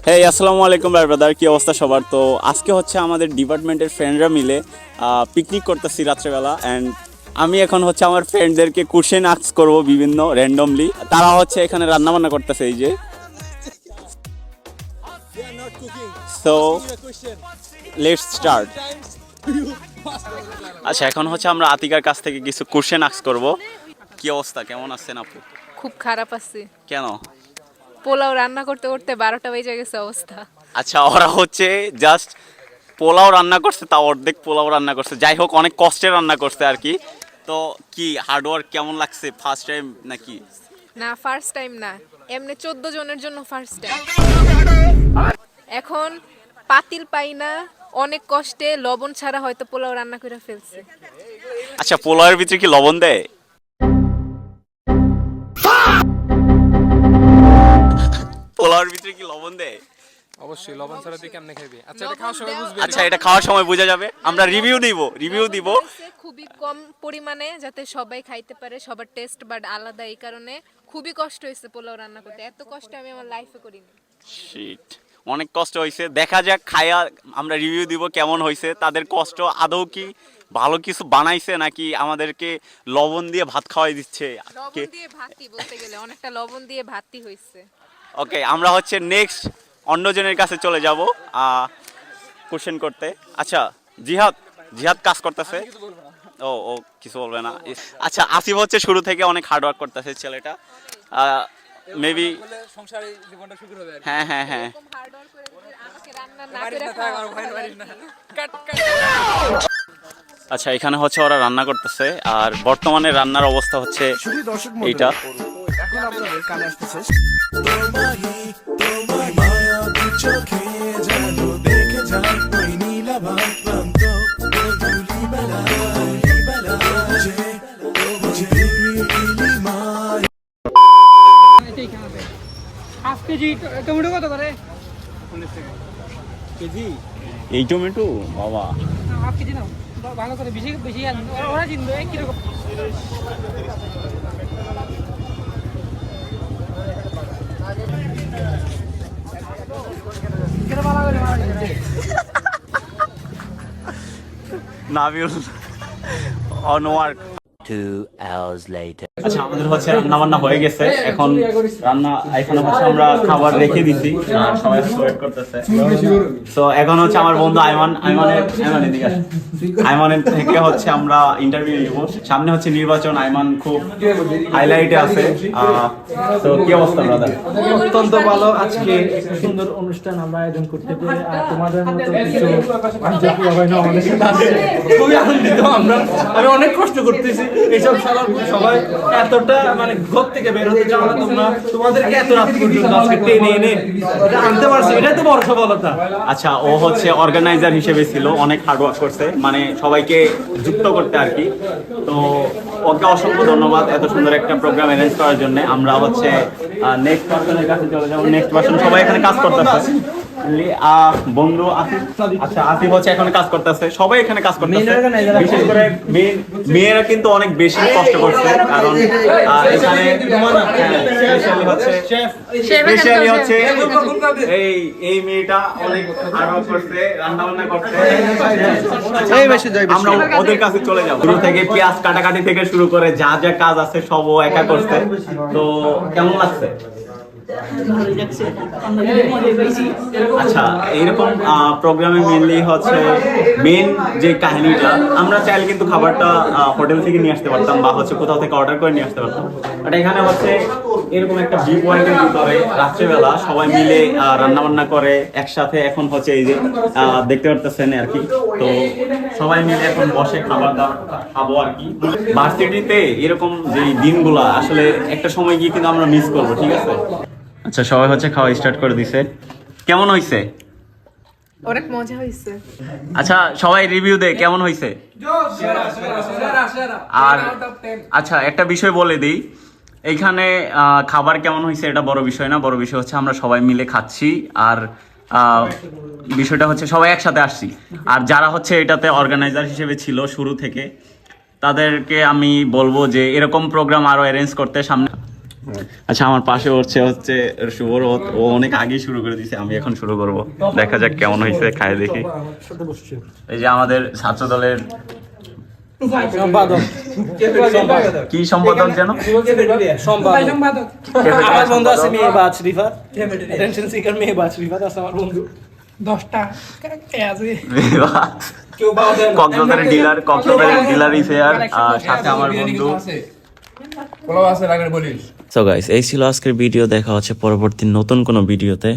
হ্যাঁ, আসসালামু আলাইকুম ব্রাদার, কি অবস্থা সবার? তো আজকে হচ্ছে আমাদের ডিপার্টমেন্টের ফ্রেন্ডরা মিলে পিকনিক করতেছি রাত্রেবেলা। অ্যান্ড আমি এখন হচ্ছে আমার ফ্রেন্ডদেরকে কোশ্চেন আস্ক করব বিভিন্ন র্যান্ডমলি। তারা হচ্ছে এখানে রান্না বান্না করতেছে, এই যে। So let's start. আচ্ছা, এখন হচ্ছে আমরা আতিকার কাছ থেকে কিছু কোশ্চেন আস্ক করব। কি অবস্থা, কেমন আছেন আপু? খুব খারাপ আছি। কেন? পোলাও রান্না করতে করতে 12টা বেজে গেছে অবস্থা। আচ্ছা, ওরা হচ্ছে জাস্ট পোলাও রান্না করছে, তাও অর্ধেক পোলাও রান্না করছে। যাই হোক, অনেক কষ্টে রান্না করছে আর কি। তো কি হার্ডওয়ার্ক কেমন লাগছে? ফার্স্ট টাইম নাকি? না, ফার্স্ট টাইম না, এমনি 14 জনের জন্য ফার্স্ট টাইম। এখন পাতিল পাই না, অনেক কষ্টে লবণ ছাড়া হয়তো পোলাও রান্না করে ফেলছে। আচ্ছা, পোলাওয়ের ভিতরে কি লবণ দেয়? পোলাওয়ের ভিতরে কি লবণ দেয়? অবশ্যই লবণ ছাড়া দিয়ে কেমনে খাইবে? আচ্ছা, এটা খাওয়ার সময় বুঝবে। আচ্ছা, এটা খাওয়ার সময় বোঝা যাবে। আমরা রিভিউ দিব। খুবই কম পরিমাণে, যাতে সবাই খাইতে পারে, সবার টেস্ট বাট আলাদা, এই কারণে খুবই কষ্ট হয়েছে পোলাও রান্না করতে। এত কষ্ট আমি আমার লাইফে করিনি। শিট, অনেক কষ্ট হয়েছে। দেখা যাক, খায়া আমরা রিভিউ দিব কেমন হয়েছে। তাদের কষ্ট আদৌ কি ভালো কিছু বানাইছে নাকি আমাদেরকে লবণ দিয়ে ভাত খাওয়াই দিচ্ছে? লবণ দিয়ে ভাতই বলতে গেলে অনেকটা লবণ দিয়ে ভাতই হয়েছে। ওকে, আমরা হচ্ছে নেক্সট অন্যজনের কাছে চলে যাব কোশ্চেন করতে। আচ্ছা, জিহাদ কাজ করতেছে। ও কিছু বলবে না। আচ্ছা, আসিফ হচ্ছে শুরু থেকে অনেক হার্ড ওয়ার্ক করতেছে ছেলেটা। মেবি সংসারে জীবনটা শুরু হবে আর হ্যাঁ। এরকম হার্ড ওয়ার্ক করে যদি আমাকে রান্না না করে খাওয়া। কাট। আচ্ছা, এখানে হচ্ছে ওরা রান্না করতেছে। আর বর্তমানে রান্নার অবস্থা হচ্ছে এইটা। এখন আপনাদের কানে আসতেছে হাফ কেজি টমেটো কত করে? কেজি এই টমেটো বাবা। হাফ কেজি নাও, ভালো করে বেশি বেশি ওরা চিনবে কিরকম। Nabil on work. 2 hours later. আচ্ছা, আমাদের হচ্ছে রান্না বান্না হয়ে গেছে। এখন এখানে হচ্ছে আমরা খাবার রেখে দিছি, আর সবাই ওয়েট করতেছে। তো এখন হচ্ছে আমার বন্ধু আইমানের থেকে হচ্ছে আমরা ইন্টারভিউ নিব। সামনে হচ্ছে নির্বাচন, আইমান খুব হাইলাইটে আছে। তো কি অবস্থা ব্রাদার? অত্যন্ত ভালো। আজকে একটা সুন্দর অনুষ্ঠান আমরা আয়োজন করতে পেরে, আর তোমাদের মতো কিছু পাঞ্জাবি অভিনয় আমাদের সাথে আছে। খুবই আনন্দিত আমরা। আমি অনেক কষ্ট করতেছি, এইসব শালার সবাই এতটা মানে ঘর থেকে বের হতে চাও না তোমরা, তোমাদেরকে এত রাত পর্যন্ত আজকে টেনে এনে এটা আনতে পারছি, এটাই তো বড় সফলতা। আচ্ছা, ও হচ্ছে অর্গানাইজার হিসেবে ছিল, অনেক হার্ড ওয়ার্ক করছে, মানে সবাইকে যুক্ত করতে আর কি। তো ওকে অসংখ্য ধন্যবাদ এত সুন্দর একটা প্রোগ্রাম অ্যারেঞ্জ করার জন্য। আমরা হচ্ছে নেক্সট পার্সনের কাছে চলে যাবো। নেক্সট পার্সন সবাই এখানে কাজ করতেছে। বন্ধু আসিফ, আচ্ছা আসিফ হচ্ছে এখানে কাজ করতেছে, সবাই এখানে কাজ করতেছে। বিশেষ করে মেয়েরা কিন্তু অনেক বেশি কষ্ট করছে, কারণ এখানে স্পেশালি হচ্ছে এই মেয়েটা অনেক হার্ড ওয়ার্ক করছে, রান্না বান্না করছে। আমরা ওদের কাছে চলে যাবো। শুরু থেকে পেঁয়াজ কাটাকাটি থেকে শুরু করে যা যা কাজ আছে সব ও একা করছে। তো কেমন লাগছে? আচ্ছা, এইরকম প্রোগ্রামে মেনলি হচ্ছে মেন যে কাহিনীটা, আমরা চাইলে কিন্তু খাবারটা হোটেল থেকে নিয়ে আসতে পারতাম বা হচ্ছে কোথাও থেকে অর্ডার করে নিয়ে আসতে পারতাম। বাট এখানে হচ্ছে এরকম একটা ভিউ পয়েন্টের ভিতরে রাত্রেবেলা সবাই মিলে রান্না বান্না করে একসাথে। এখন হচ্ছে এই যে দেখতে পারতেছেন আর কি। তো সবাই মিলে এখন বসে খাবার দাবার খাবো আর কি। ভার্সিটিতে এরকম যে দিনগুলা আসলে একটা সময় গিয়ে কিন্তু আমরা মিস করবো, ঠিক আছে? আচ্ছা, সবাই হচ্ছে খাওয়া স্টার্ট করে দিছে। কেমন হইছে? অনেক মজা হয়েছে। আচ্ছা, সবাই রিভিউ দে কেমন হইছে। আর আচ্ছা, একটা বিষয় বলে দিই, এইখানে খাবার কেমন হয়েছে এটা বড় বিষয় না, বড় বিষয় হচ্ছে আমরা সবাই মিলে খাচ্ছি। আর বিষয়টা হচ্ছে সবাই একসাথে আসছি। আর যারা হচ্ছে এটাতে অর্গানাইজার হিসেবে ছিল শুরু থেকে, তাদেরকে আমি বলবো যে এরকম প্রোগ্রাম আরো অ্যারেঞ্জ করতে। সামনে আচ্ছা আমার পাশে হচ্ছে শুভর, ও অনেক আগেই শুরু করে দিয়েছে, আমি এখন শুরু করব। দেখা যাক কেমন হয়েছে, খাই দেখি। এই যে আমাদের ছাত্র দলের সম্পাদক কি সম্পাদক যেন, সম্পাদক আমার বন্ধু আছে মেহবাজ রিফা, টেনশন সিকার মেহবাজ রিফা আছে আমার বন্ধু। 10টা আছে কক্সবাজারের ডিলার ইফেয়ার, সাথে আমার বন্ধু। সো গাইস, এই ছিল আজকের ভিডিও। দেখা হচ্ছে পরবর্তী নতুন কোনো ভিডিওতে।